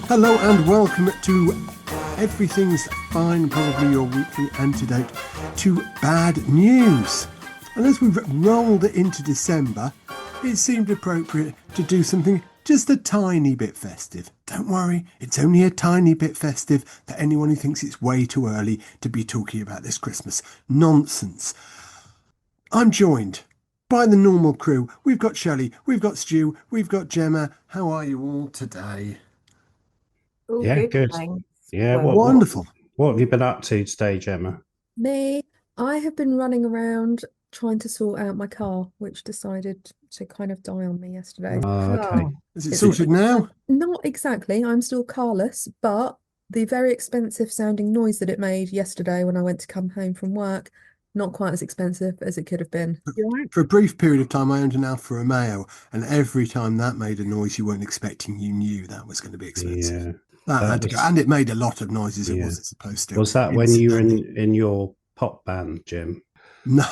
Hello and welcome to Everything's Fine, probably your weekly antidote to bad news. And as we've rolled into December, it seemed appropriate to do something just a tiny bit festive. Don't worry, it's only a tiny bit festive for anyone who thinks it's way too early to be talking about this Christmas nonsense. I'm joined by the normal crew. We've got Shelley, we've got Stu, we've got Gemma. How are you all today? Oh, Yeah, good. Thanks. Yeah, Well, Wonderful. what have you been up to today, Gemma? Me, I have been running around trying to sort out my car, which decided to kind of die on me yesterday. Oh, okay. Is it It's sorted now? Not exactly. I'm still carless, but the very expensive sounding noise that it made yesterday when I went to come home from work, not quite as expensive as it could have been. You all right? For a brief period of time, I owned an Alfa Romeo, and every time that made a noise you weren't expecting, you knew that was going to be expensive. Yeah, That that had to go, was and it made a lot of noises it yeah. wasn't supposed to. Was that when you were Incidentally. in your pop band, Jim? No.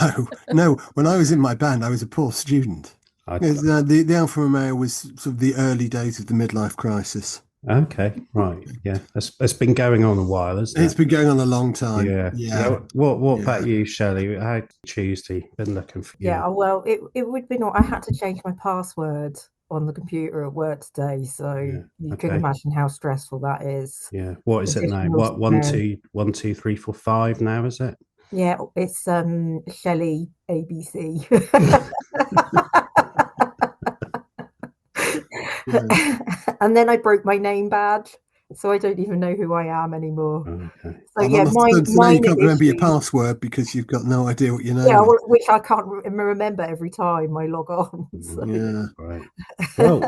When I was in my band, I was a poor student. I, The Alfa Romeo was sort of the early days of the midlife crisis. okay, right. Yeah, it's been going on a while, hasn't It's it? been going on a long time. Yeah. Yeah. What Yeah. about you, Shelley? How Tuesday been looking for you? Yeah, well, it would be not. I had to change my password on the computer at work today, so Yeah, you can okay. imagine how stressful that is. Yeah. What is it now? Additional What one, spam. two, 1, 2, 3, 4, 5 now, is it? Yeah, it's Shelley ABC. Yeah. And then I broke my name badge, so I don't even know who I am anymore. Okay. So Oh, yeah, so now you minor can't remember your issues. password because you've got no idea what your name Yeah, is. which I can't remember every time I log on. So Yeah. Right. Well,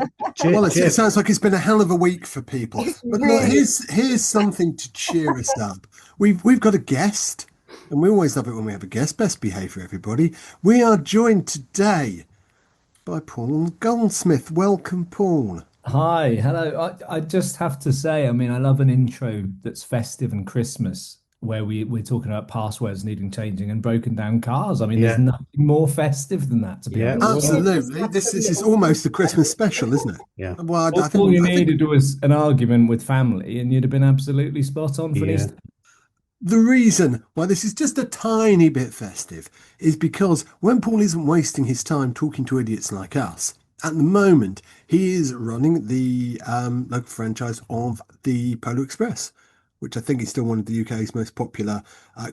Well, it Jim, sounds like it's been a hell of a week for people. it's But look, really here's something to cheer us up. We've got a guest, and we always love it when we have a guest. Best behaviour, everybody. We are joined today by Paul Goldsmith. Welcome, Paul. Hi, hello. I just have to say, I mean, I love an intro that's festive and Christmas where we're talking about passwords needing changing and broken down cars. I mean, there's yeah, nothing more festive than that, to be yeah. honest. Absolutely. This is almost a Christmas special, isn't it? Yeah, Well, I All you think needed was an argument with family and you'd have been absolutely spot on for an yeah. Easter. the reason why this is just a tiny bit festive is because when Paul isn't wasting his time talking to idiots like us, at the moment he is running the local franchise of the Polar Express, which I think is still one of the UK's most popular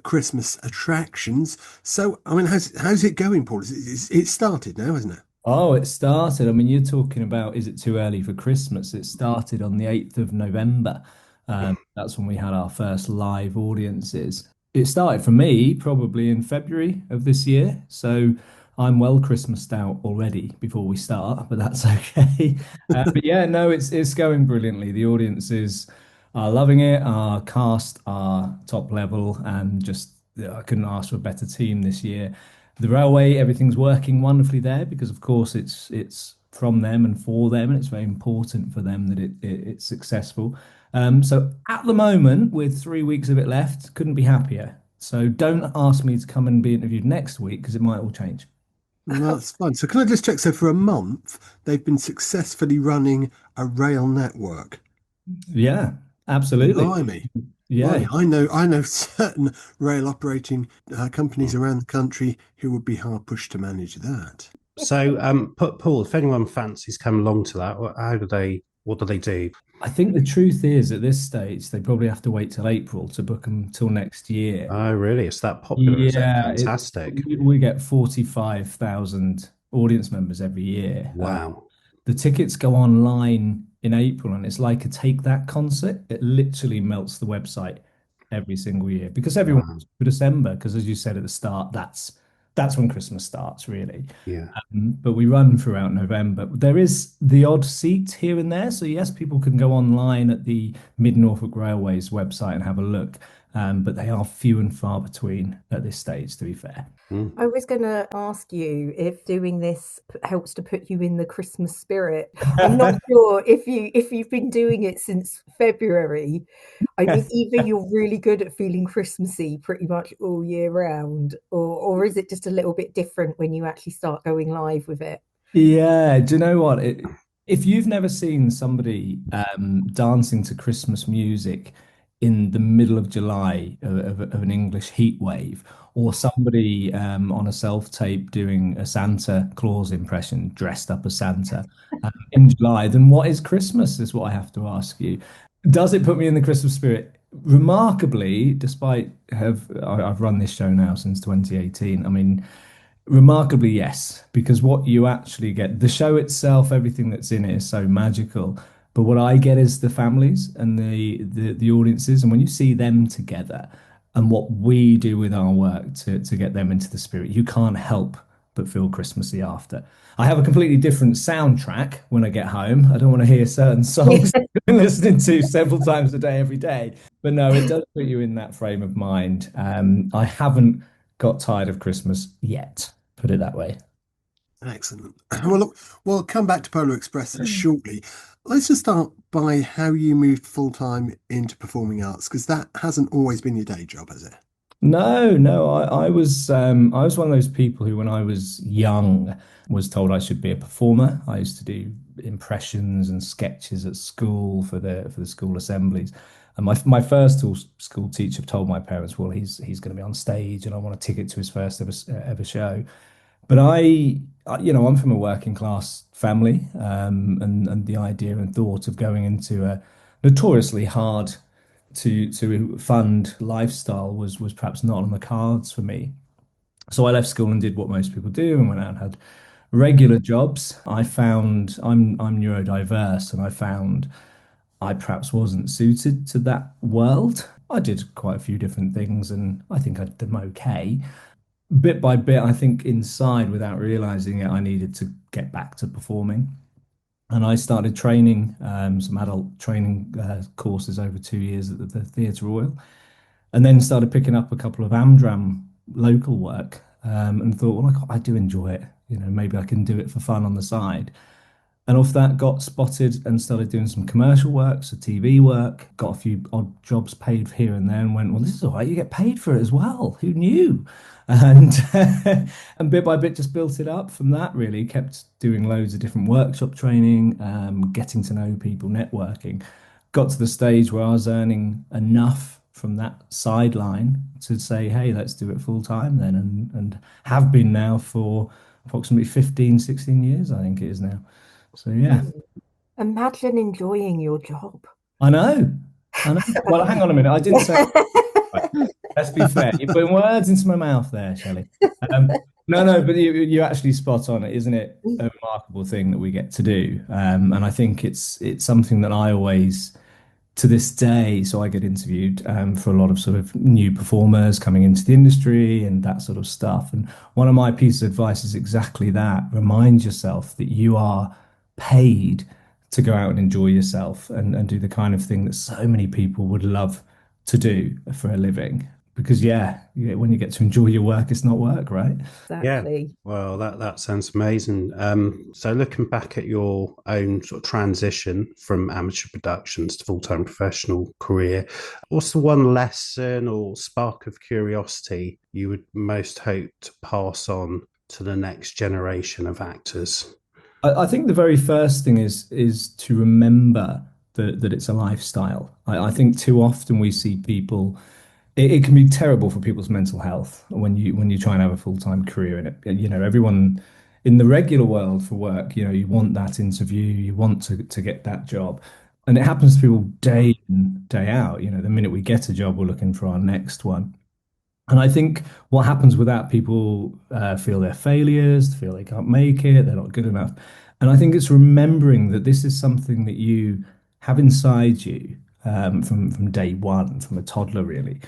Christmas attractions. So, I mean, how's it going, Paul? It's started now, hasn't it? Oh, it started. I mean, you're talking about, is it too early for Christmas? It started on the 8th of November. That's when we had our first live audiences. It started for me probably in February of this year. So I'm well Christmased out already before we start, but that's okay. But yeah, no, it's going brilliantly. The audiences are loving it. Our cast are top level, and just I couldn't ask for a better team this year. The railway, everything's working wonderfully there because, of course, it's from them and for them, and it's very important for them that it's successful. So at the moment, with 3 weeks of it left, couldn't be happier. So don't ask me to come and be interviewed next week because it might all change. Well, that's fine. So, can I just check? So, for a month, they've been successfully running a rail network. Yeah, absolutely. Blimey. Yeah, Blimey. I know certain rail operating companies around the country who would be hard pushed to manage that. So, Paul, if anyone fancies coming along to that, what do they do? I think the truth is at this stage they probably have to wait till April to book them till next year. Oh, really? It's that popular, is it? Yeah, Fantastic. we get 45,000 audience members every year. Wow. The tickets go online in April, and it's like a Take That concert. It literally melts the website every single year because everyone Wow. wants for December. Because as you said at the start, that's when Christmas starts, really. Yeah. But we run throughout November. There is the odd seat here and there. So yes, people can go online at the Mid Norfolk Railways website and have a look. but they are few and far between at this stage, to be fair. I was going to ask you if doing this helps to put you in the Christmas spirit. I'm not sure if you've been doing it since February. I mean, either you're really good at feeling Christmassy pretty much all year round, or is it just a little bit different when you actually start going live with it? Yeah, do you know what? If you've never seen somebody dancing to Christmas music in the middle of July of an English heat wave, or somebody on a self-tape doing a Santa Claus impression dressed up as Santa in July, then what is Christmas, is what I have to ask you. Does it put me in the Christmas spirit? Remarkably, despite I've run this show now since 2018. I mean, remarkably, yes, because what you actually get, the show itself, everything that's in it is so magical. But what I get is the families and the audiences, and when you see them together, and what we do with our work to get them into the spirit, you can't help but feel Christmassy after. I have a completely different soundtrack when I get home. I don't want to hear certain songs I've been listening to several times a day, every day. But no, it does put you in that frame of mind. I haven't got tired of Christmas yet, put it that way. Excellent. Well, look, we'll come back to Polar Express shortly. Let's just start by how you moved full time into performing arts, because that hasn't always been your day job, has it? No, no, I was one of those people who, when I was young, was told I should be a performer. I used to do impressions and sketches at school for the school assemblies. And my first school teacher told my parents, well, he's going to be on stage, and I want a ticket to his first ever show. But I'm from a working class family, and the idea and thought of going into a notoriously hard to fund lifestyle was perhaps not on the cards for me. So I left school and did what most people do and went out and had regular jobs. I found I'm neurodiverse, and I found I perhaps wasn't suited to that world. I did quite a few different things, and I think I did them okay. Bit by bit, I think inside, without realizing it, I needed to get back to performing. And I started training some adult training courses over 2 years at the Theatre Royal, and then started picking up a couple of Amdram local work, and thought, well, I do enjoy it. Maybe I can do it for fun on the side. And off that, got spotted and started doing some commercial work, so TV work, got a few odd jobs paid here and there, and went, well, this is all right, you get paid for it as well. Who knew? And and bit by bit just built it up from that, really. Kept doing loads of different workshop training, getting to know people, networking. Got to the stage where I was earning enough from that sideline to say, hey, let's do it full time then, and have been now for approximately 15, 16 years, I think it is now. So yeah, Imagine enjoying your job. I know. I know. Well, hang on a minute. I didn't say. Right, let's be fair. You're putting words into my mouth there, Shelley. No, but you actually spot on it, isn't it? A remarkable thing that we get to do, and I think it's something that I always, to this day, so I get interviewed for a lot of sort of new performers coming into the industry and that sort of stuff. And one of my pieces of advice is exactly that. Remind yourself that you are paid to go out and enjoy yourself and do the kind of thing that so many people would love to do for a living. Because when you get to enjoy your work, it's not work, right? Exactly. Yeah. Well, that sounds amazing. So looking back at your own sort of transition from amateur productions to full-time professional career, what's the one lesson or spark of curiosity you would most hope to pass on to the next generation of actors? I think the very first thing is to remember that it's a lifestyle. I think too often we see people. It can be terrible for people's mental health when you try and have a full-time career in it. Everyone in the regular world for work, you want that interview, you want to get that job. And it happens to people day in, day out. The minute we get a job, we're looking for our next one. And I think what happens with that, people feel they're failures, feel they can't make it, they're not good enough. And I think it's remembering that this is something that you have inside you from day one, from a toddler, really.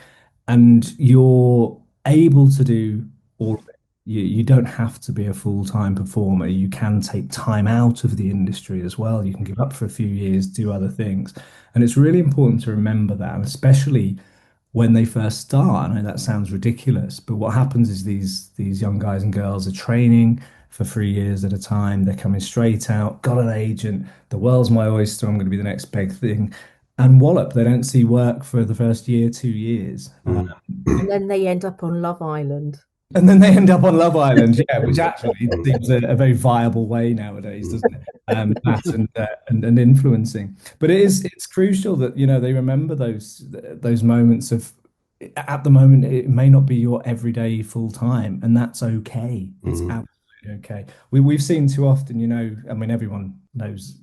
And you're able to do all of it. You don't have to be a full-time performer. You can take time out of the industry as well. You can give up for a few years, do other things. And it's really important to remember that, and especially when they first start. I know that sounds ridiculous, but what happens is these young guys and girls are training for 3 years at a time. They're coming straight out, got an agent, the world's my oyster, I'm going to be the next big thing. And wallop, they don't see work for the first year, 2 years. Mm. And then they end up on Love Island. And then they end up on Love Island, yeah, which actually Mm. seems a very viable way nowadays, Mm. doesn't it? That and influencing. But it's crucial that they remember those moments of at the moment it may not be your everyday full time, and that's okay. It's Mm. absolutely okay. We've seen too often, I mean, everyone knows,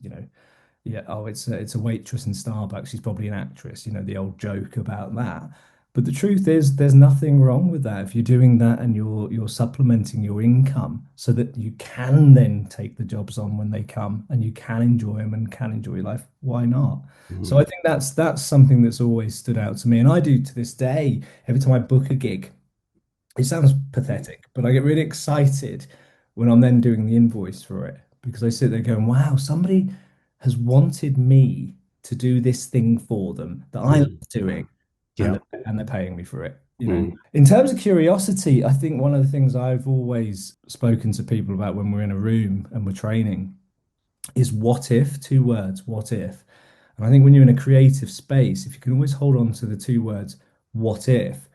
yeah, oh, it's a waitress in Starbucks. She's probably an actress, the old joke about that. But the truth is, there's nothing wrong with that. If you're doing that and you're supplementing your income so that you can then take the jobs on when they come and you can enjoy them and can enjoy your life, why not? So I Mm. think that's something that's always stood out to me. And I do to this day, every time I book a gig, it sounds pathetic, but I get really excited when I'm then doing the invoice for it because I sit there going, wow, somebody has wanted me to do this thing for them that I love Mm. doing, and Yeah. they're paying me for it. Mm. In terms of curiosity, I think one of the things I've always spoken to people about when we're in a room and we're training is what if, 2 words, what if. And I think when you're in a creative space, if you can always hold on to the 2 words, what if,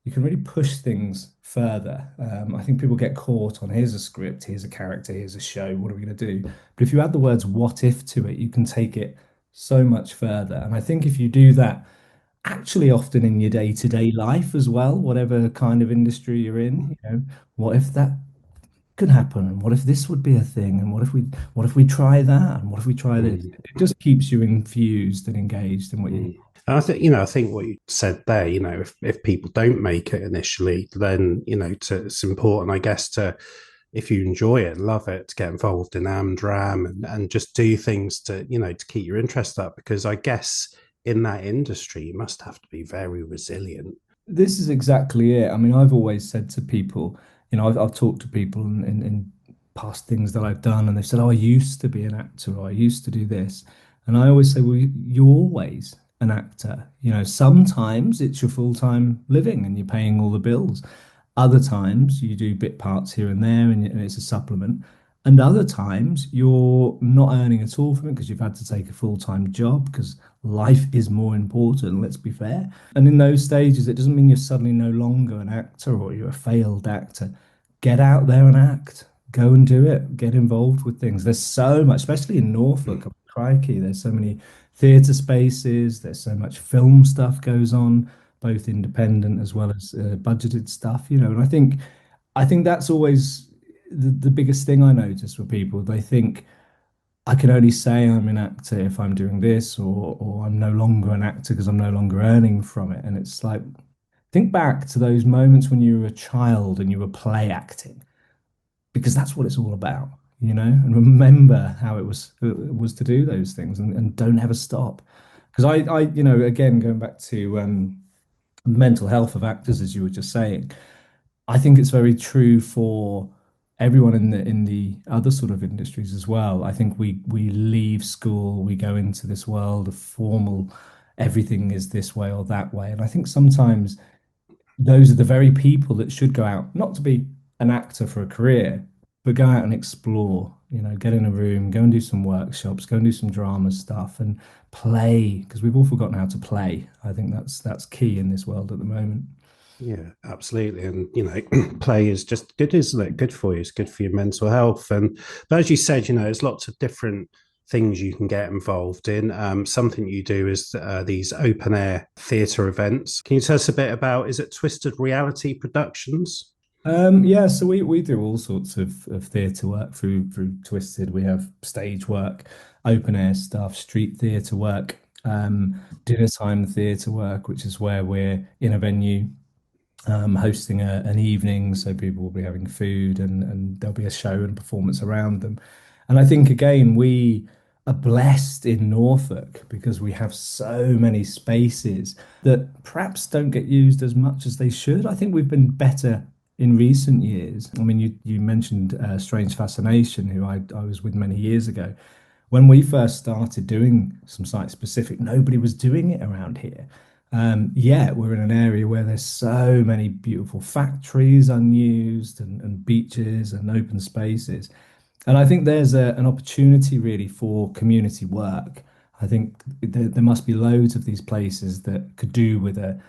you can really push things further. I think people get caught on here's a script, here's a character, here's a show, what are we going to do? But if you add the words what if to it, you can take it so much further. And I think if you do that, actually often in your day-to-day life as well, whatever kind of industry you're in, what if that could happen? And what if this would be a thing? And what if we try that? And what if we try this? Mm. It just keeps you infused and engaged in what you Mm. And I think what you said there, if people don't make it initially, then, it's important, I guess, if you enjoy it, love it, to get involved in Amdram and just do things to keep your interest up. Because I guess in that industry, you must have to be very resilient. This is exactly it. I mean, I've always said to people, I've talked to people in past things that I've done, and they've said, "Oh, I used to be an actor, or I used to do this," and I always say, "Well, you're always an actor. Sometimes it's your full-time living, and you're paying all the bills. Other times you do bit parts here and there, and it's a supplement." And other times you're not earning at all from it because you've had to take a full-time job because life is more important, let's be fair. And in those stages, it doesn't mean you're suddenly no longer an actor or you're a failed actor. Get out there and act. Go and do it. Get involved with things. There's so much, especially in Norfolk. Crikey, there's so many theatre spaces. There's so much film stuff goes on, both independent as well as budgeted stuff. And I think that's always the biggest thing I notice with people. They think I can only say I'm an actor if I'm doing this, or I'm no longer an actor because I'm no longer earning from it. And it's like, think back to those moments when you were a child and you were play acting, because that's what it's all about, and remember how it was to do those things and don't ever stop. Because again, going back to mental health of actors, as you were just saying, I think it's very true for everyone in the other sort of industries as well. I think we leave school, we go into this world of formal, everything is this way or that way. And I think sometimes those are the very people that should go out, not to be an actor for a career, but go out and explore, get in a room, go and do some workshops, go and do some drama stuff and play, because we've all forgotten how to play. I think that's key in this world at the moment. Yeah, absolutely. And, play is just good, isn't it? Good for you. It's good for your mental health. But as you said, there's lots of different things you can get involved in. Something you do is these open air theatre events. Can you tell us a bit about, is it Twisted Reality Productions? Yeah, so we do all sorts of theatre work through Twisted. We have stage work, open air stuff, street theatre work, dinner time theatre work, which is where we're in a venue hosting an evening, so people will be having food and there'll be a show and performance around them. And I think again, we are blessed in Norfolk because we have so many spaces that perhaps don't get used as much as they should. I think we've been better in recent years. I mean, you mentioned Strange Fascination, who I was with many years ago. When we first started doing some site specific, nobody was doing it around here. Yeah, we're in an area where there's so many beautiful factories unused and beaches and open spaces. And I think there's an opportunity really for community work. I think there must be loads of these places that could do with a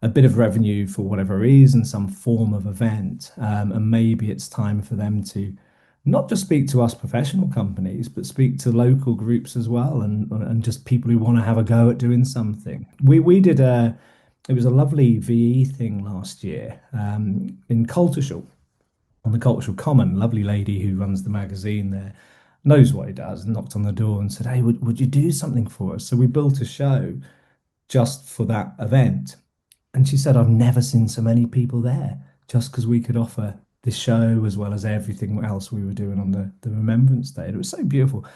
bit of revenue for whatever reason, some form of event. And maybe it's time for them to not just speak to us professional companies, but speak to local groups as well and just people who want to have a go at doing something. We did it was a lovely VE thing last year in Coltishall on the Cultural Common. Lovely lady who runs the magazine there knows what he does, and knocked on the door and said, "Hey, would you do something for us?" So we built a show just for that event. And she said, "I've never seen so many people there just because we could offer this show as well as everything else we were doing on the Remembrance Day." And it was so beautiful.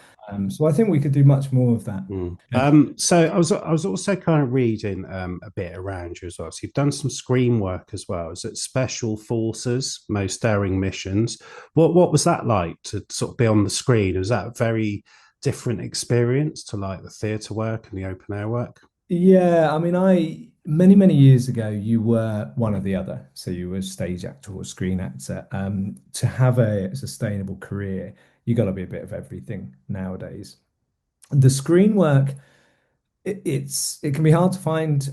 So I think we could do much more of that. Mm. Yeah. So I was also kind of reading a bit around you as well. So you've done some screen work as well. Is it Special Forces, Most Daring Missions? What was that like to sort of be on the screen? Was that a very different experience to like the theatre work and the open air work? Yeah, I mean, I many years ago, you were one or the other. So you were a stage actor or a screen actor. To have a sustainable career, you got to be a bit of everything nowadays. The screen work, it can be hard to find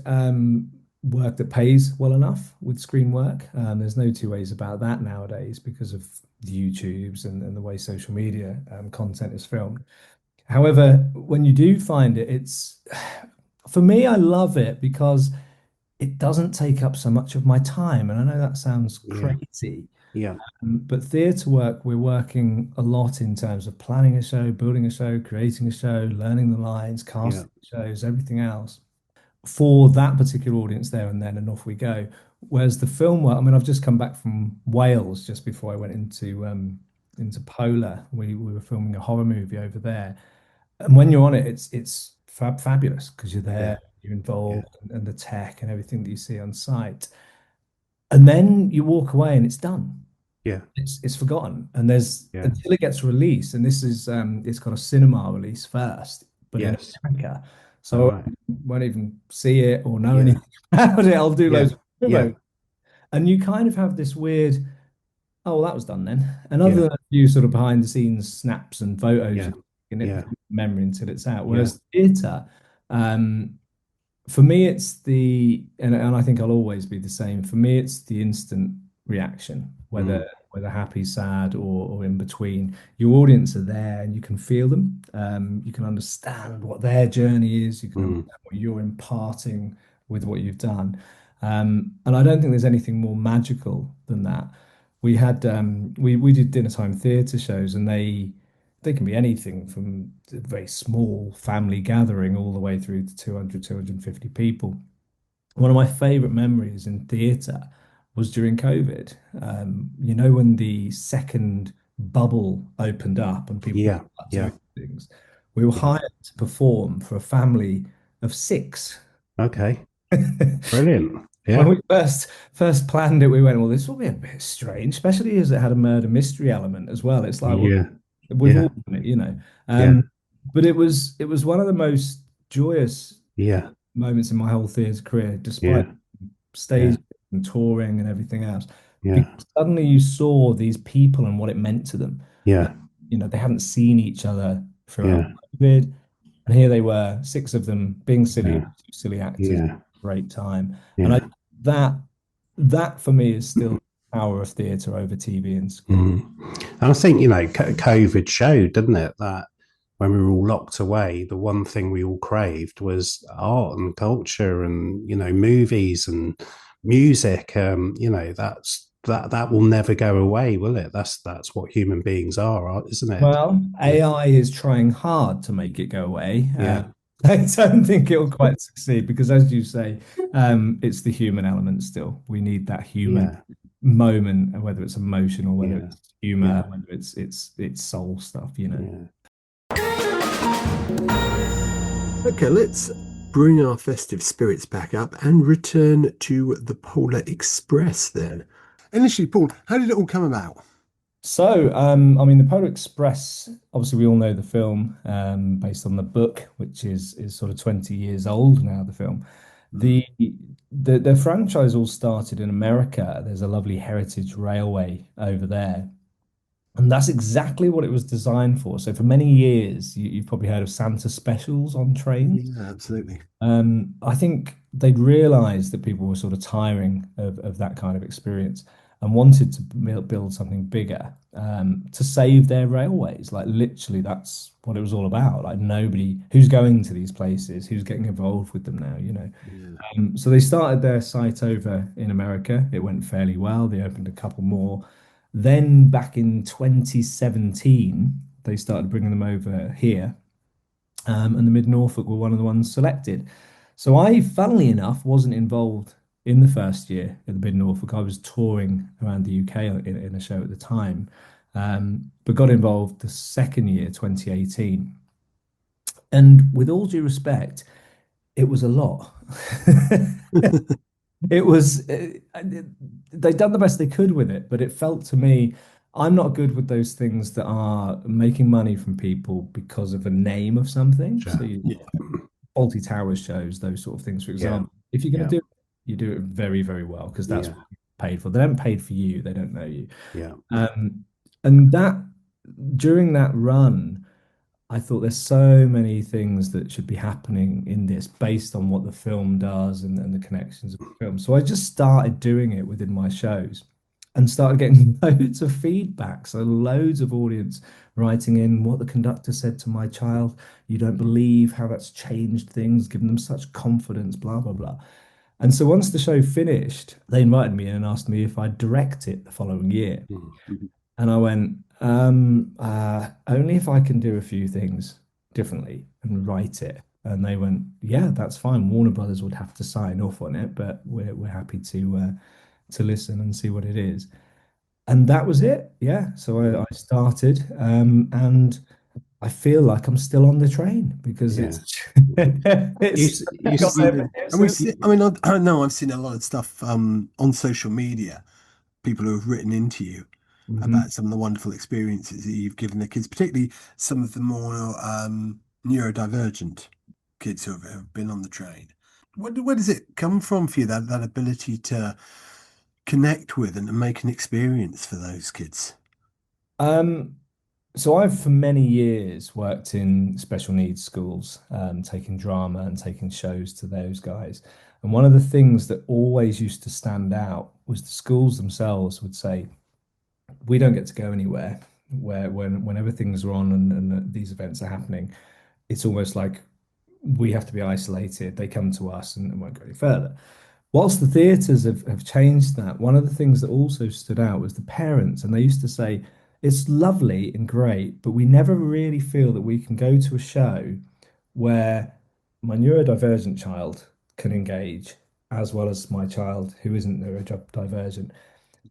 work that pays well enough with screen work. There's no two ways about that nowadays because of the YouTubes and the way social media content is filmed. However, when you do find it, it's for me, I love it because it doesn't take up so much of my time. And I know that sounds Yeah, crazy, yeah, but theatre work, we're working a lot in terms of planning a show, building a show, creating a show, learning the lines, yeah, casting shows, everything else for that particular audience there and then, and off we go. Whereas the film work, I mean, I've just come back from Wales just before I went into Polar. We were filming a horror movie over there, and when you're on it, it's fabulous because you're yeah, there, you're yeah, involved, and the tech and everything that you see on site. And then you walk away and it's done. yeah, It's forgotten. And there's yeah. until it gets released, and this is it's got a cinema release first, but in Yes. America. All So I right. won't even see it or know Yeah, anything about it. I'll do yeah, loads of yeah, promo. And you kind of have this weird, oh, well, that was done then. And other yeah, than a few sort of behind the scenes snaps and photos, yeah, you can it yeah, from memory until it's out. yeah. Whereas theatre, um, for me, it's and I think I'll always be the same. For me, it's the instant reaction, Mm, whether happy, sad, or in between. Your audience are there, and you can feel them. You can understand what their journey is. You can mm, understand what you're imparting with what you've done. And I don't think there's anything more magical than that. We did dinner time theatre shows, and they can be anything from a very small family gathering all the way through to 200, 250 people. One of my favorite memories in theatre was during COVID. When the second bubble opened up and people yeah, started yeah, doing things, we were yeah. hired to perform for a family of six. Okay. Brilliant. When Yeah, we first planned it, we went, well, this will be a bit strange, especially as it had a murder mystery element as well. It's like, well, yeah, we've yeah, all done it. yeah, But it was one of the most joyous yeah, moments in my whole theatre career, despite yeah, yeah, stage and touring and everything else, yeah, because suddenly you saw these people and what it meant to them. Uh, yeah, they hadn't seen each other throughout yeah, COVID, and here they were, six of them being silly, yeah, silly actors, yeah, great time. And yeah. that that for me is still the power of theatre over TV and screen. Mm. And I think, COVID showed, didn't it, that when we were all locked away, the one thing we all craved was art and culture and, movies and music. That will never go away, will it? That's what human beings are, isn't it? Well, Yeah, AI is trying hard to make it go away. yeah, I don't think it'll quite succeed because, as you say, it's the human element still. We need that human yeah, moment, and whether it's emotional, whether yeah, it's humor, yeah, whether it's soul stuff. yeah. Okay, let's bring our festive spirits back up and return to the Polar Express then. Initially, Paul, how did it all come about? So, I mean, the Polar Express. Obviously, we all know the film, based on the book, which is sort of 20 years old now. The film. Mm. The franchise all started in America. There's a lovely heritage railway over there. And that's exactly what it was designed for. So for many years, you've probably heard of Santa specials on trains. Yeah, absolutely. I think they'd realized that people were sort of tiring of that kind of experience and wanted to build something bigger to save their railways. Like literally, that's what it was all about. Like nobody who's going to these places, who's getting involved with them now, you know. Yeah. So they started their site over in America. It went fairly well. They opened a couple more. Then back in 2017, they started bringing them over here, and the Mid Norfolk were one of the ones selected. So I, funnily enough, wasn't involved in the first year at the Mid Norfolk. I was touring around the UK in a show at the time, but got involved the second year, 2018. And with all due respect, it was a lot. It was, they'd done the best they could with it, but it felt to me, I'm not good with those things that are making money from people because of a name of something. So Sure. you Yeah. Faulty Towers shows, those sort of things, for Yeah. example. If you're going Yeah. to do it, you do it very, very well because that's Yeah. what you paid for. They haven't paid for you, they don't know you. Yeah. Um, and that during that run, I thought there's so many things that should be happening in this based on what the film does and the connections of the film. So I just started doing it within my shows and started getting loads of feedback. So loads of audience writing in what the conductor said to my child. You don't believe how that's changed things, given them such confidence, blah, blah, blah. And so once the show finished, they invited me in and asked me if I'd direct it the following year. Mhm. And I went, only if I can do a few things differently and write it. And they went, yeah, that's fine. Warner Brothers would have to sign off on it, but we're happy to listen and see what it is. And that was it. Yeah. So I started, and I feel like I'm still on the train because Yeah. it's You, it's you, got Absolutely. there. And we've seen, I mean, I know I've seen a lot of stuff on social media, people who have written into you Mhm. about some of the wonderful experiences that you've given the kids, particularly some of the more neurodivergent kids who have been on the train. Where does it come from for you, that ability to connect with and to make an experience for those kids? Um, So I've for many years worked in special needs schools, taking drama and taking shows to those guys. And one of the things that always used to stand out was the schools themselves would say, we don't get to go anywhere where whenever things are on and these events are happening, it's almost like we have to be isolated. They come to us and won't go any further. Whilst the theatres have changed that, one of the things that also stood out was the parents, and they used to say, it's lovely and great, but we never really feel that we can go to a show where my neurodivergent child can engage as well as my child who isn't neurodivergent.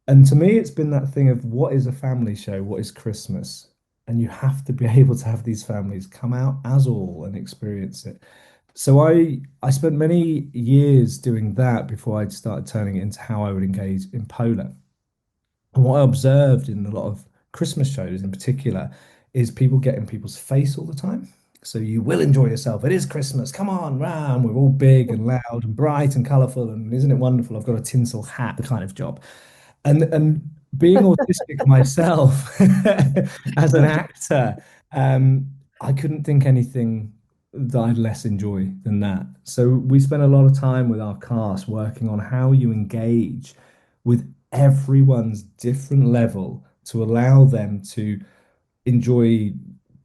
And to me, it's been that thing of what is a family show? What is Christmas? And you have to be able to have these families come out as all and experience it. So I spent many years doing that before I started turning it into how I would engage in Polar. And what I observed in a lot of Christmas shows in particular is people get in people's face all the time. So you will enjoy yourself. It is Christmas. Come on, round. We're all big and loud and bright and colourful. And isn't it wonderful? I've got a tinsel hat, the kind of job. And being autistic myself as an actor, I couldn't think anything that I'd less enjoy than that. So we spent a lot of time with our cast working on how you engage with everyone's different level to allow them to enjoy.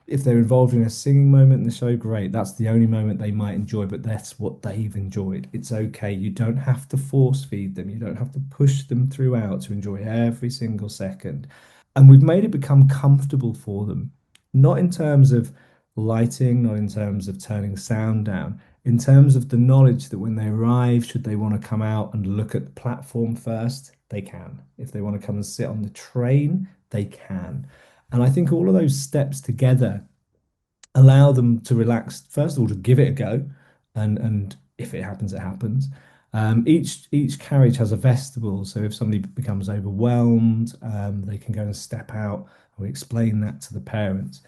If they're involved in a singing moment in the show, great. That's the only moment they might enjoy, but that's what they've enjoyed. It's okay. You don't have to force feed them. You don't have to push them throughout to enjoy every single second. And we've made it become comfortable for them, not in terms of lighting, not in terms of turning sound down, in terms of the knowledge that when they arrive, should they want to come out and look at the platform first, they can. If they want to come and sit on the train, they can. And I think all of those steps together allow them to relax, first of all, to give it a go. And if it happens, it happens. Each carriage has a vestibule, so if somebody becomes overwhelmed, they can go and step out. We explain that to the parents.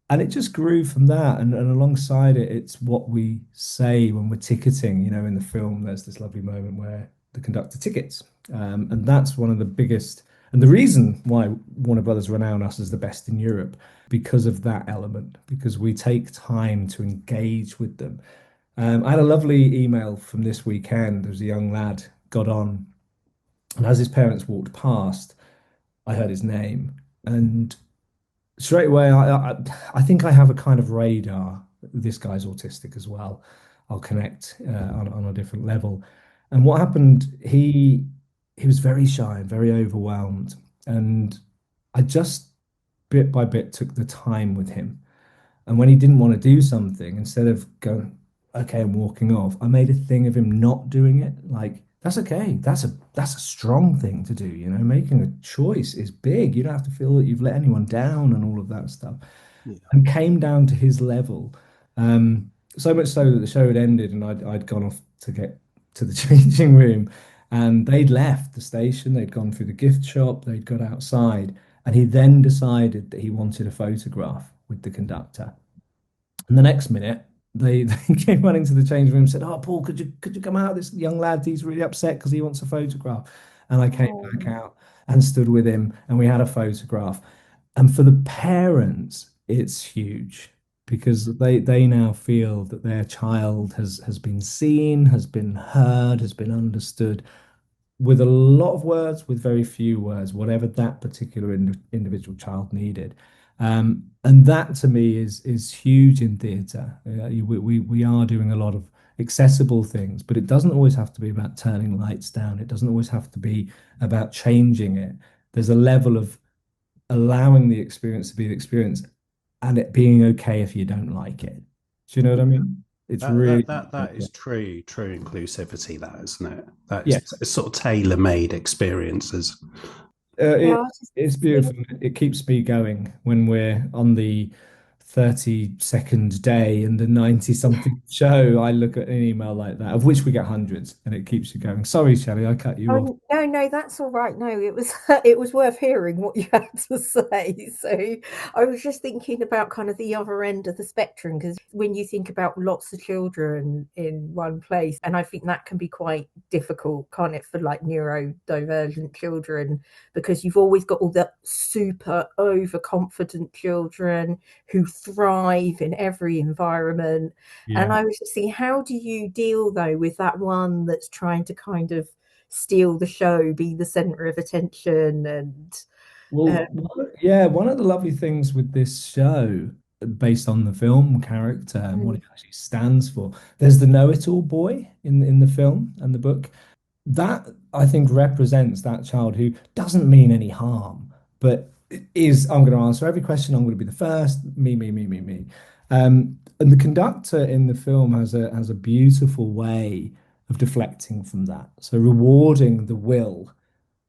And it just grew from that. And alongside it, it's what we say when we're ticketing. In the film, there's this lovely moment where the conductor tickets. And that's one of the biggest, and the reason why Warner Brothers renown us as the best in Europe, because of that element, because we take time to engage with them. I had a lovely email from this weekend. There was a young lad got on, and as his parents walked past, I heard his name. And straight away, I think I have a kind of radar. This guy's autistic as well. I'll connect on a different level. And what happened? He was very shy and very overwhelmed, and I just bit by bit took the time with him. And when he didn't want to do something, instead of going, okay, I'm walking off, I made a thing of him not doing it. Like, that's okay. That's a strong thing to do. Making a choice is big. You don't have to feel that you've let anyone down and all of that stuff. Yeah. And came down to his level. So much so that the show had ended and I'd gone off to get to the changing room. And they'd left the station, they'd gone through the gift shop, they'd got outside, and he then decided that he wanted a photograph with the conductor. And the next minute, they came running to the change room and said, "Oh, Paul, could you come out? This young lad, he's really upset because he wants a photograph." And I came back out and stood with him, and we had a photograph. And for the parents, it's huge because they now feel that their child has been seen, has been heard, has been understood with a lot of words, with very few words, whatever that particular individual child needed. And that to me is huge in theatre. We are doing a lot of accessible things, but it doesn't always have to be about turning lights down. It doesn't always have to be about changing it. There's a level of allowing the experience to be the experience and it being okay if you don't like it. Do you know what I mean? It's That really, that is true inclusivity, that isn't it? That yeah. is it's sort of tailor-made experiences. Yeah, It, I was just it's beautiful. It keeps me going when we're on the 32nd day and the 90 something show. I look at an email like that, of which we get hundreds, and it keeps you going. Sorry, Shelley, I cut you off. Oh, no, no, that's all right. No, it was it was worth hearing what you had to say. So I was just thinking about kind of the other end of the spectrum, because when you think about lots of children in one place, and I think that can be quite difficult, can't it, for like neurodivergent children, because you've always got all the super overconfident children who thrive in every environment. And Yeah. I was just thinking, how do you deal though with that one that's trying to kind of steal the show, be the center of attention, and uh, Well, yeah, one of the lovely things with this show, based on the film character and what it actually stands for, there's the know-it-all boy in the film and the book. That I think represents that child who doesn't mean any harm, but is, I'm going to answer every question. I'm going to be the first. Me. And the conductor in the film has a beautiful way of deflecting from that. So rewarding the will,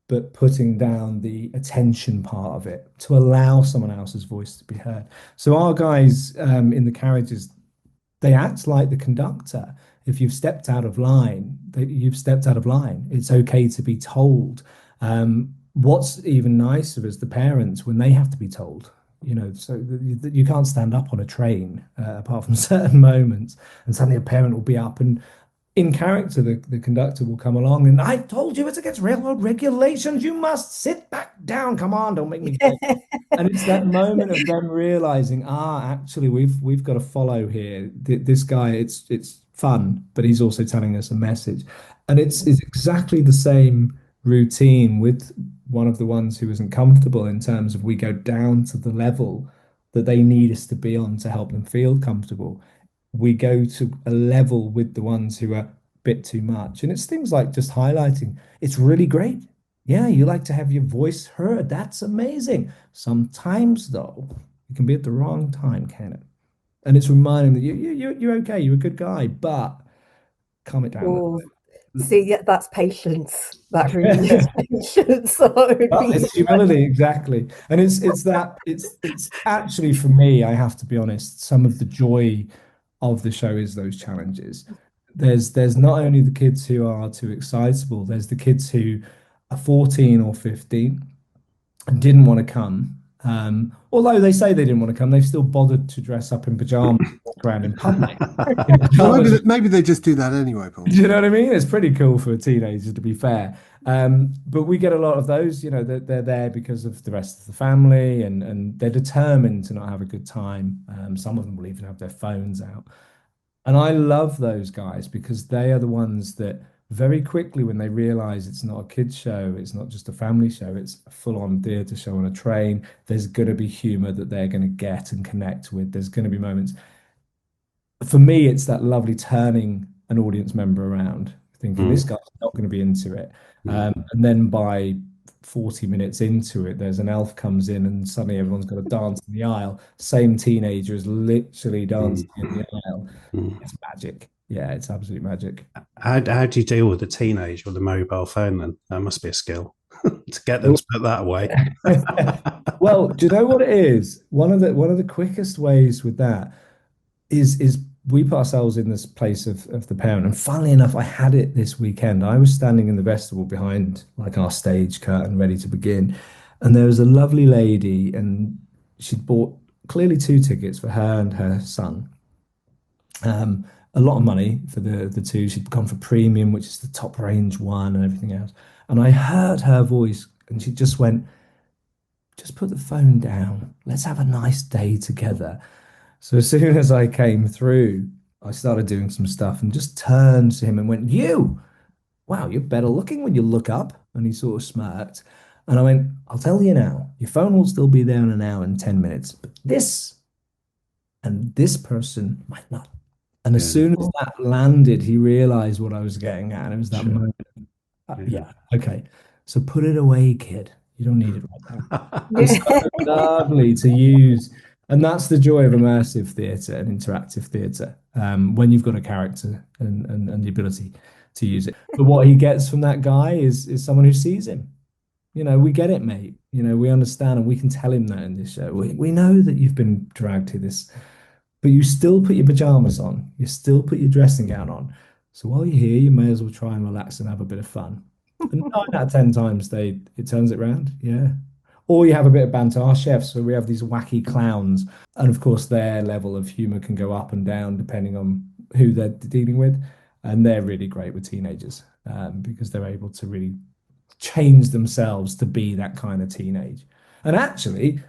but putting down the attention part of it to allow someone else's voice to be heard. So our guys in the carriages, they act like the conductor. If you've stepped out of line, you've stepped out of line. It's okay to be told. What's even nicer is the parents when they have to be told. So you can't stand up on a train apart from certain moments, and suddenly a parent will be up and in character, the conductor will come along and I told you it's against railroad regulations. You must sit back down. Come on, don't make me go. And it's that moment of them realizing, actually, we've got to follow here. This guy, it's fun, but he's also telling us a message. And it's exactly the same routine with one of the ones who isn't comfortable in terms of we go down to the level that they need us to be on to help them feel comfortable. We go to a level with the ones who are a bit too much. And it's things like just highlighting, it's really great. Yeah, you like to have your voice heard. That's amazing. Sometimes, though, you can be at the wrong time, can it? And it's reminding that you're okay, you're a good guy, but calm it down a oh, little see, yeah, that's patience. That really is bit. patience. So I would Well, be it's humility, exactly. And it's actually for me, I have to be honest, some of the joy of the show is those challenges. There's not only the kids who are too excitable, there's the kids who are 14 or 15 and didn't want to come. Although they say they didn't want to come, they've still bothered to dress up in pajamas and walk around in public. In Well, maybe pajamas. maybe they just do that anyway, Paul. Do you know what I mean? It's pretty cool for a teenager, to be fair. But we get a lot of those, they're there because of the rest of the family and they're determined to not have a good time. Some of them will even have their phones out. And I love those guys because they are the ones that very quickly, when they realize it's not a kids show, it's not just a family show, it's a full-on theatre show on a train, there's going to be humor that they're going to get and connect with. There's going to be moments. For me, it's that lovely turning an audience member around, thinking this guy's not going to be into it. And then by 40 minutes into it, there's an elf comes in and suddenly everyone's got to dance in the aisle. Same teenager is literally dancing in the aisle. It's magic. Yeah, it's absolute magic. How do you deal with a teenager with a mobile phone then? That must be a skill to get them to put that away. Well, do you know what it is? One of the quickest ways with that is we put ourselves in this place of the parent. And funnily enough, I had it this weekend. I was standing in the vestibule behind like our stage curtain ready to begin. And there was a lovely lady and she'd bought clearly 2 tickets for her and her son. A lot of money for the two. She'd gone for premium, which is the top range one and everything else. And I heard her voice and she just went, just put the phone down. Let's have a nice day together. So as soon as I came through, I started doing some stuff and just turned to him and went, "You, wow, you're better looking when you look up." And he sort of smirked. And I went, "I'll tell you now, your phone will still be there in an hour and 10 minutes, but this and this person might not." And as soon as that landed, he realized what I was getting at. And it was that moment. Yeah, okay. So put it away, kid. You don't need it right now. It's so lovely to use. And that's the joy of immersive theatre and interactive theatre, when you've got a character and the ability to use it. But what he gets from that guy is someone who sees him. We get it, mate. We understand and we can tell him that in this show. We know that you've been dragged to this, but you still put your pajamas on. You still put your dressing gown on. So while you're here, you may as well try and relax and have a bit of fun. And 9 out of 10 times it turns it around. Yeah. Or you have a bit of banter. Our chefs, so we have these wacky clowns. And of course, their level of humor can go up and down depending on who they're dealing with. And they're really great with teenagers because they're able to really change themselves to be that kind of teenage. And actually,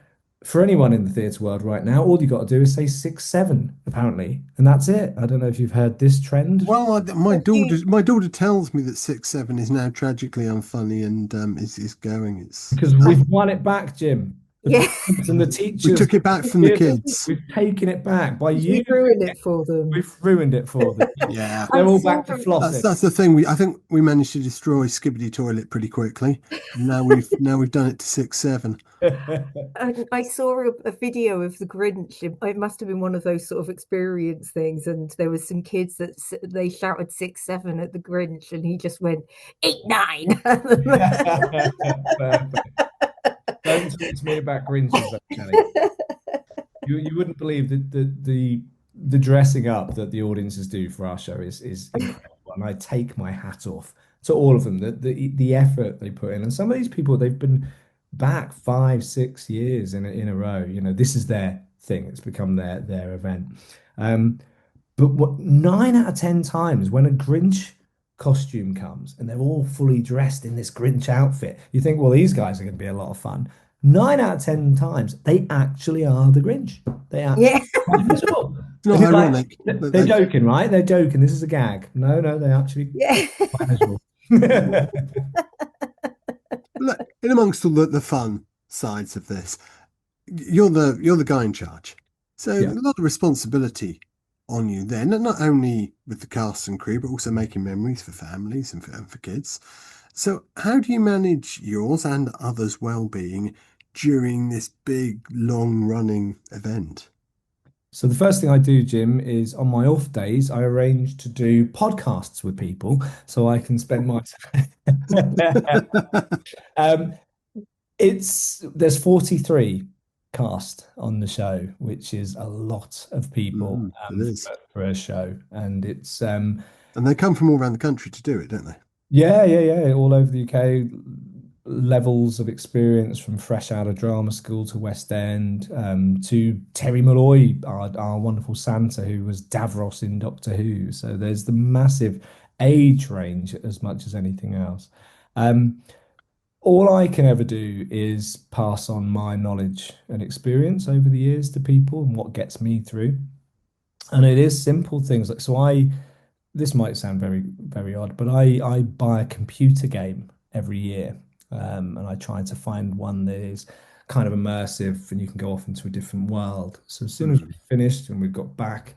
for anyone in the theatre world right now, all you got to do is say 6, 7, apparently, and that's it. I don't know if you've heard this trend. Well, my daughter tells me that 6, 7 is now tragically unfunny and is going. It's because we've won it back, Jim. Yeah. And the teachers. We took it back from the kids. We've taken it back by you. We've ruined it for them. We've ruined it for them. Yeah, They're all back to flossing. that's the thing. I think we managed to destroy Skibbity Toilet pretty quickly. And now we've done it to 6, 7. I saw a video of the Grinch. It must have been one of those sort of experience things, and there was some kids that they shouted 6, 7 at the Grinch, and he just went 8, 9. Don't talk to me about Grinches, Kelly. You wouldn't believe that the dressing up that the audiences do for our show is incredible, and I take my hat off to all of them. The effort they put in, and some of these people, they've been back 5, 6 years in a row. This is their thing. It's become their event. But 9 out of 10 times when a Grinch costume comes and they're all fully dressed in this Grinch outfit, you think, well, these guys are going to be a lot of fun. 9 out of 10 times, they actually are the Grinch. They are. Yeah. It's not ironic. They're joking, right? They're joking. This is a gag. No, they actually. Yeah. Look, in amongst all the fun sides of this, you're the guy in charge, so a lot of responsibility on you then, not only with the cast and crew, but also making memories for families and for kids. So how do you manage yours and others' well-being during this big, long-running event? So the first thing I do, Jim, is on my off days, I arrange to do podcasts with people so I can spend my time. There's 43 cast on the show, which is a lot of people for a show, and it's and they come from all around the country to do it, don't they? Yeah, all over the UK. levels of experience from fresh out of drama school to West End, to Terry Malloy, our wonderful Santa, who was Davros in Doctor Who. So there's the massive age range as much as anything else. Um, all I can ever do is pass on my knowledge and experience over the years to people and what gets me through. And it is simple things like, so this might sound very, very odd, but I buy a computer game every year. And I try to find one that is kind of immersive and you can go off into a different world. So as soon as we finished and we've got back,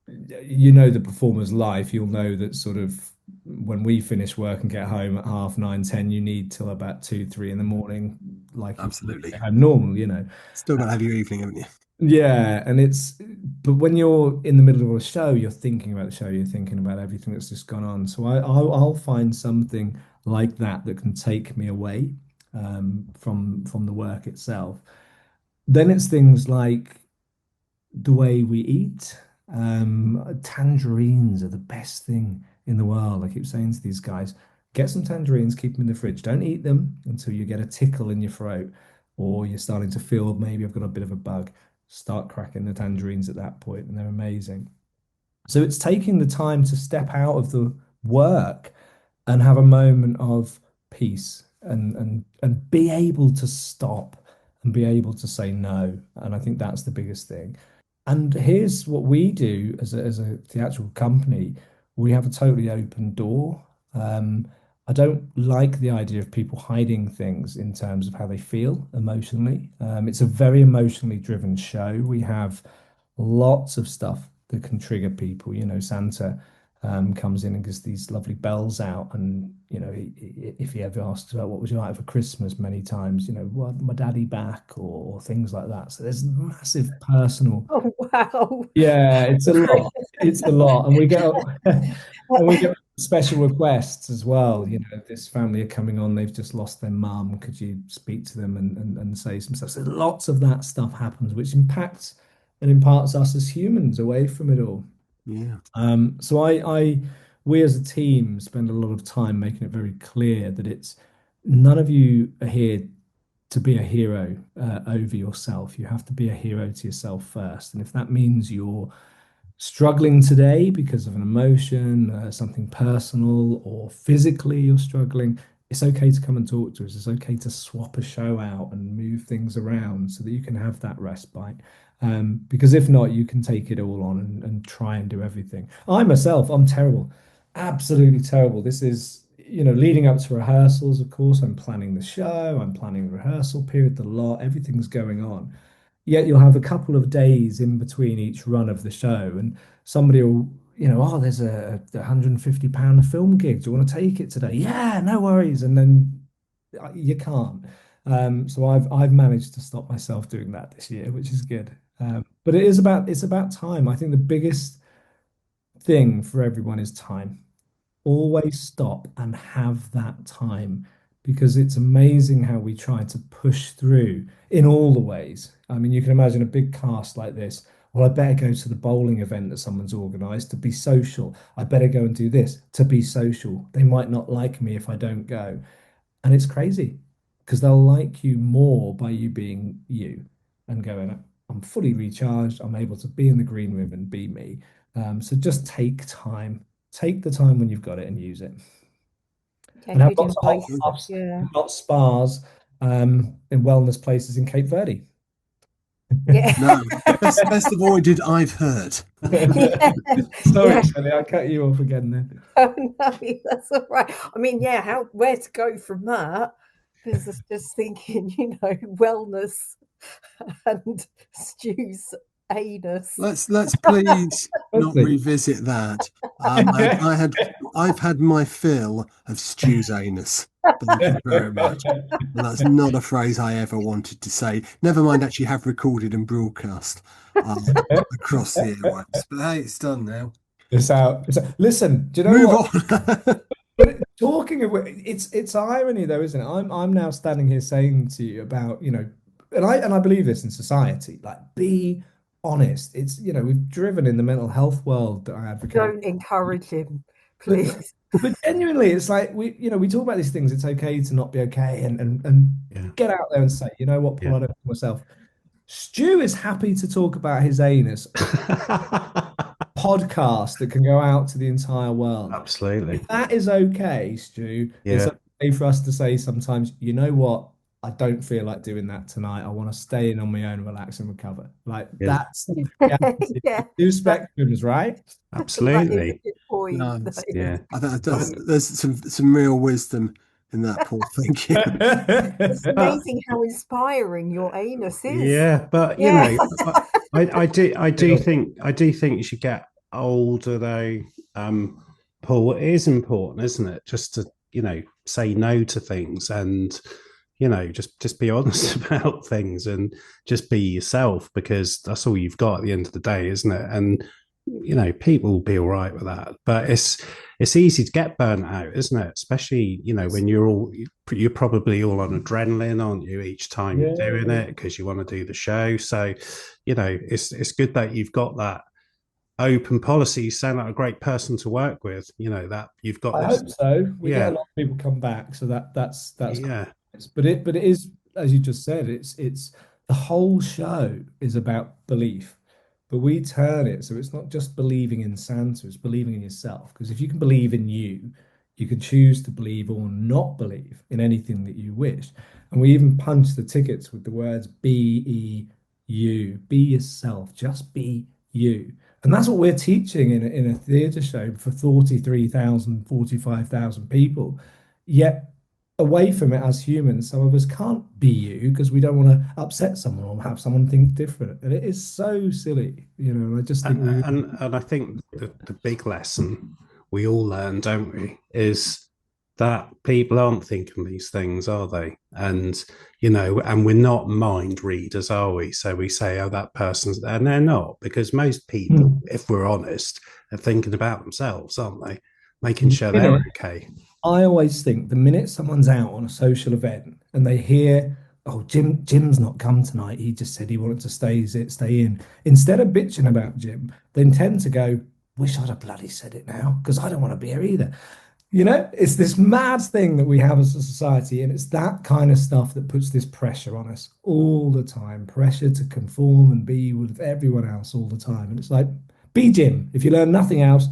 the performer's life, you'll know that sort of when we finish work and get home at half 9, 10, you need till about 2, 3 in the morning, like Absolutely. get home normal. Still got to have your evening, haven't you? Yeah, but when you're in the middle of a show, you're thinking about the show, you're thinking about everything that's just gone on. So I'll find something like that that can take me away from the work itself. Then it's things like the way we eat. Tangerines are the best thing in the world. I keep saying to these guys, get some tangerines, keep them in the fridge. Don't eat them until you get a tickle in your throat or you're starting to feel maybe I've got a bit of a bug. Start cracking the tangerines at that point, and they're amazing. So it's taking the time to step out of the work and have a moment of peace and be able to stop and be able to say no. And I think that's the biggest thing. And here's what we do as a theatrical company. We have a totally open door. I don't like the idea of people hiding things in terms of how they feel emotionally. It's a very emotionally driven show. We have lots of stuff that can trigger people. Santa comes in and gets these lovely bells out, and if he ever asks about what would you like for Christmas, many times, what my daddy back or things like that. So there's massive personal. Oh, wow. Yeah, it's a lot. It's a lot, and we get and we get special requests as well. This family are coming on. They've just lost their mum. Could you speak to them and say some stuff? So lots of that stuff happens, which impacts and imparts us as humans away from it all. Yeah. So we as a team spend a lot of time making it very clear that it's none of you are here to be a hero over yourself. You have to be a hero to yourself first. And if that means you're struggling today because of an emotion, something personal, or physically you're struggling, it's okay to come and talk to us. It's okay to swap a show out and move things around so that you can have that respite. Because if not, you can take it all on and try and do everything. I'm terrible, absolutely terrible. This is, leading up to rehearsals, of course, I'm planning the show, I'm planning the rehearsal period, the lot, everything's going on. Yet you'll have a couple of days in between each run of the show, and somebody will, oh, there's a £150 film gig. Do you want to take it today? Yeah, no worries. And then you can't. So I've managed to stop myself doing that this year, which is good. But it's about time. I think the biggest thing for everyone is time. Always stop and have that time, because it's amazing how we try to push through in all the ways. I mean, you can imagine a big cast like this. Well, I better go to the bowling event that someone's organized to be social. I better go and do this to be social. They might not like me if I don't go. And it's crazy because they'll like you more by you being you and going, I'm fully recharged. I'm able to be in the green room and be me. So just take time. Take the time when you've got it and use it. Yeah, And have good lots of hot advice. baths, Yeah. not spas, in wellness places in Cape Verde. Yeah. No, best avoided, I've heard. Yeah. Sorry, Yeah. Shelley, I cut you off again then. Oh no, that's all right. I mean, yeah, where to go from that? Because I was just thinking, wellness and Stu's anus. Let's please not Lovely. revisit that. I've had my fill of Stu's anus. Thank you very much. And that's not a phrase I ever wanted to say. Never mind actually have recorded and broadcast across the airwaves. But hey, it's done now. It's out. Listen, do you know Move what? on. But talking of it's irony though, isn't it? I'm now standing here saying to you about, and I believe this in society, like be honest. It's, we've driven in the mental health world that I advocate. Don't encourage him, please. But genuinely, it's like we talk about these things. It's okay to not be okay, and Yeah. get out there and say, you know what, Paul, Yeah. I don't know myself. Stu is happy to talk about his anus podcast that can go out to the entire world. Absolutely. If that is okay, Stu, it's Yeah. okay for us to say sometimes, you know what, I don't feel like doing that tonight. I want to stay in on my own, relax and recover. Like Yeah. that's the reality. Yeah, Two that, spectrums, right? that is a Absolutely. good point. No, That is Yeah. I think a good point. there's some real wisdom in that, Paul. Thank you. It's But amazing how inspiring your anus is. yeah, but Yeah. I do think you should get older though. Paul, it is important, isn't it? Just to, say no to things and just be honest about things and just be yourself because that's all you've got at the end of the day, isn't it? And people will be all right with that. But it's easy to get burnt out, isn't it? Especially, when you're probably all on adrenaline, aren't you, each time you're doing Yeah. it because you want to do the show. So, it's good that you've got that open policy. You sound like a great person to work with, that you've got I this. hope so. We get a Yeah. lot of people come back, so that's cool. Yeah. But it is, as you just said, it's the whole show is about belief. But we turn it so it's not just believing in Santa, it's believing in yourself. Because if you can believe in you, you can choose to believe or not believe in anything that you wish. And we even punch the tickets with the words be you, be yourself, just be you. And that's what we're teaching in a theatre show for 43,000, 45,000 people. Yet away from it as humans, some of us can't be you because we don't want to upset someone or have someone think different. And it is so silly, And I just think And I think the big lesson we all learn, don't we, is that people aren't thinking these things, are they? And and we're not mind readers, are we? So we say, oh, that person's, and they're not, because most people, if we're honest, are thinking about themselves, aren't they? Making sure they're okay. I always think the minute someone's out on a social event and they hear, "Oh, Jim's not come tonight. He just said he wanted to stay in." Instead of bitching about Jim, they tend to go, "Wish I'd have bloody said it now because I don't want to be here either." It's this mad thing that we have as a society, and it's that kind of stuff that puts this pressure on us all the time. Pressure to conform and be with everyone else all the time. And it's like, be Jim. If you learn nothing else,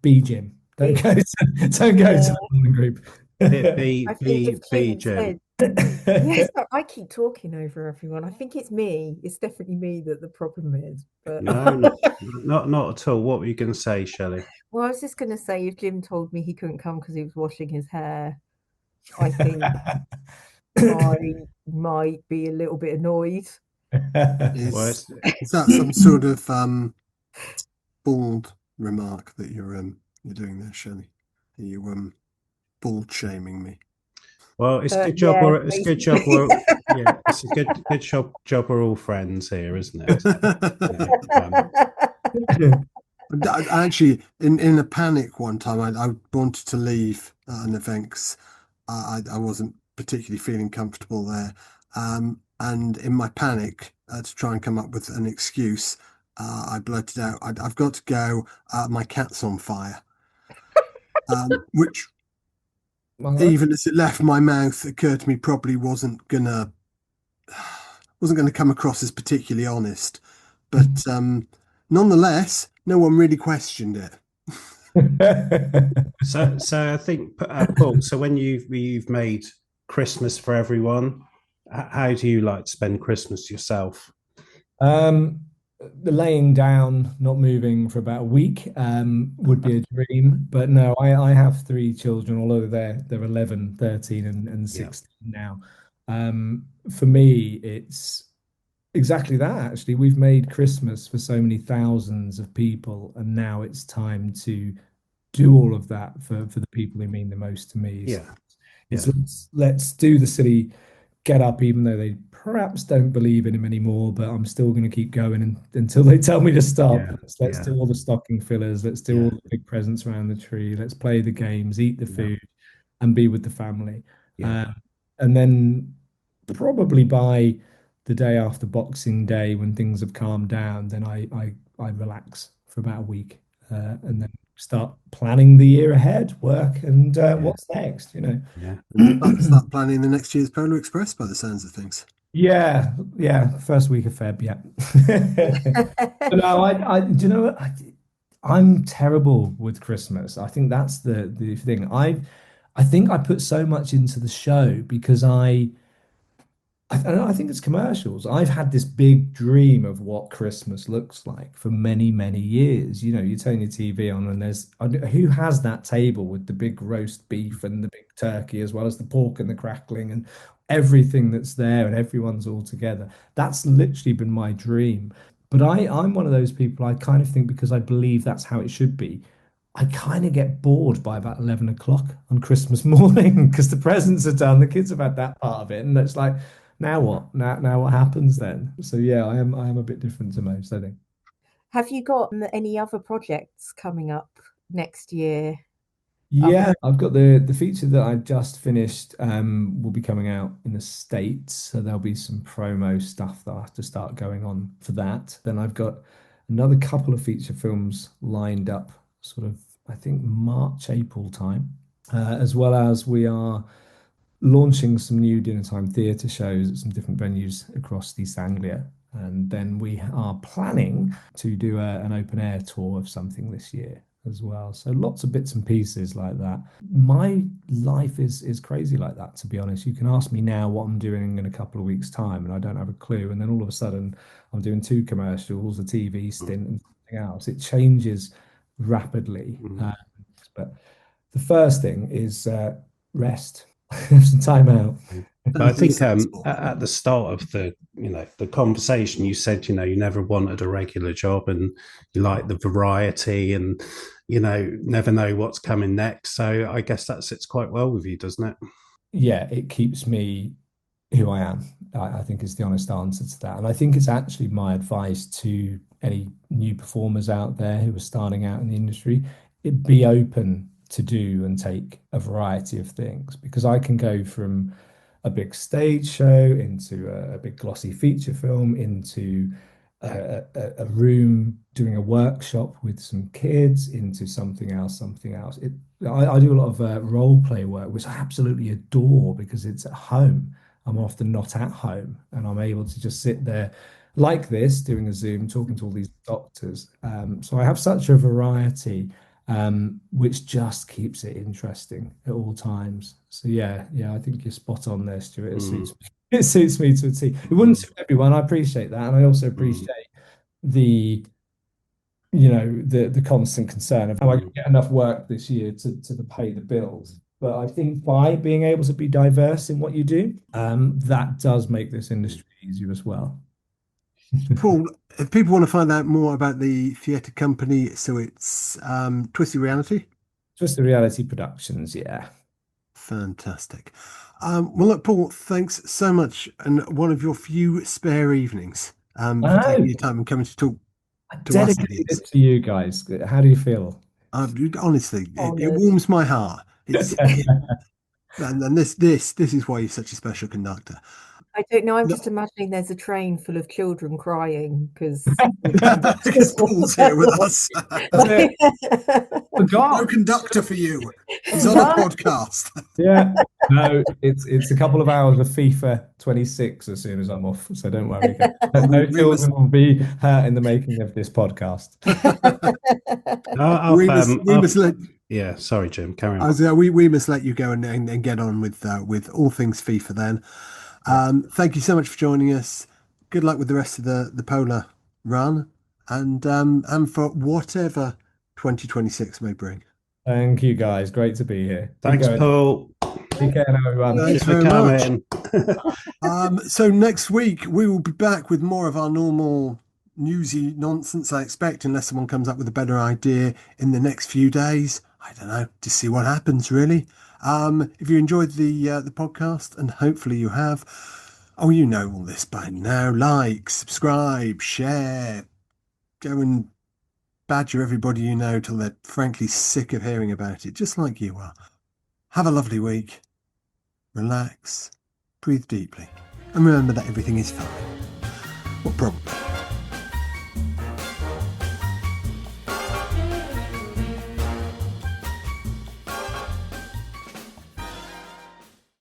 be Jim. Don't go to the morning group. I think if Jim Jim. said, yes, I keep talking over everyone. I think it's me. It's definitely me that the problem is. But No, not at all. What were you going to say, Shelley? well, I was just going to say, if Jim told me he couldn't come because he was washing his hair, I think I might be a little bit annoyed. Is that some sort of bald remark that you're doing there, Shelley? Are you bald shaming me? Well, it's a good job. It's a good job. It's a good job. We're all friends here, isn't it? Actually, in a panic one time, I wanted to leave an event 'cause I wasn't particularly feeling comfortable there. And in my panic, to try and come up with an excuse, I blurted out, I've got to go, my cat's on fire. Which, even as it left my mouth, occurred to me probably wasn't gonna come across as particularly honest. But nonetheless, no one really questioned it. So I think, Paul. So when you've made Christmas for everyone, how do you like to spend Christmas yourself? The laying down, not moving for about a week, would be a dream. But no, I have three children, although they're 11, 13, and 16 now. For me, it's exactly that, actually. We've made Christmas for so many thousands of people, and now it's time to do all of that for the people who mean the most to me. Yeah. Let's do the silly get up, even though they perhaps don't believe in him anymore, but I'm still going to keep going until they tell me to stop. Let's do all the stocking fillers. Let's do all the big presents around the tree. Let's play the games, eat the food, and be with the family. And then probably by the day after Boxing Day, when things have calmed down, then I relax for about a week, and then start planning the year ahead, work, and what's next, Yeah. Start planning the next year's Polar Express by the sounds of things. Yeah, first week of Feb, yeah. But no, do you know what? I'm terrible with Christmas. I think that's the thing. I think I put so much into the show because I think it's commercials. I've had this big dream of what Christmas looks like for many, many years. You turn your TV on and who has that table with the big roast beef and the big turkey, as well as the pork and the crackling and everything that's there and everyone's all together. That's literally been my dream. But I'm one of those people, I kind of think because I believe that's how it should be. I kind of get bored by about 11 o'clock on Christmas morning because the presents are done, the kids have had that part of it, and it's like, now what? Now what happens then? So yeah, I am a bit different to most, I think. Have you got any other projects coming up next year? Yeah, I've got the feature that I just finished will be coming out in the States. So there'll be some promo stuff that I have to start going on for that. Then I've got another couple of feature films lined up, sort of, I think March, April time, as well as we are launching some new dinner time theatre shows at some different venues across East Anglia. And then we are planning to do an open air tour of something this year as well. So lots of bits and pieces like that. My life is crazy like that, to be honest. You can ask me now what I'm doing in a couple of weeks' time, and I don't have a clue. And then all of a sudden, I'm doing 2 commercials, a TV stint, and something else. It changes rapidly. But the first thing is rest. Have some time out. But I think at the start of the conversation, you said you never wanted a regular job and you like the variety and never know what's coming next. So I guess that sits quite well with you, doesn't it? Yeah, it keeps me who I am. I think is the honest answer to that, and I think it's actually my advice to any new performers out there who are starting out in the industry: be open to do and take a variety of things, because I can go from a big stage show into a big glossy feature film into a room doing a workshop with some kids into something else. I do a lot of role play work, which I absolutely adore because it's at home. I'm often not at home and I'm able to just sit there like this, doing a Zoom, talking to all these doctors. So I have such a variety, which just keeps it interesting at all times. So yeah, I think you're spot on there, Stuart. It suits me to a T. It wouldn't suit everyone. I appreciate that, and I also appreciate the the constant concern of how I can get enough work this year to pay the bills. But I think by being able to be diverse in what you do, that does make this industry easier as well. Paul, if people want to find out more about the theatre company, so it's Twisted Reality? Twisted Reality Productions, yeah. Fantastic. Well, look, Paul, thanks so much. And one of your few spare evenings for taking your time and coming to talk to us. Dedicated it to you guys. How do you feel? Honestly, it warms my heart. And this is why you're such a special conductor. I don't know. I'm just imagining there's a train full of children crying because Paul's here with us. No conductor for you. He's on a podcast. Yeah. No, it's a couple of hours of FIFA 26 as soon as I'm off, so don't worry. No children will be hurt in the making of this podcast. Yeah, sorry, Jim. Carry on. We must let you go and get on with all things FIFA then. Thank you so much for joining us. Good luck with the rest of the Polar run, and for whatever 2026 may bring. Thank you, guys. Great to be here. Thanks, Paul. Take care, everyone. Thanks very much. So next week we will be back with more of our normal newsy nonsense, I expect, unless someone comes up with a better idea in the next few days. I don't know, to see what happens, really. If you enjoyed the podcast, and hopefully you have, you know all this by now. Like, subscribe, share, go and badger everybody you know till they're frankly sick of hearing about it, just like you are. Have a lovely week. Relax, breathe deeply, and remember that everything is fine. Well, probably.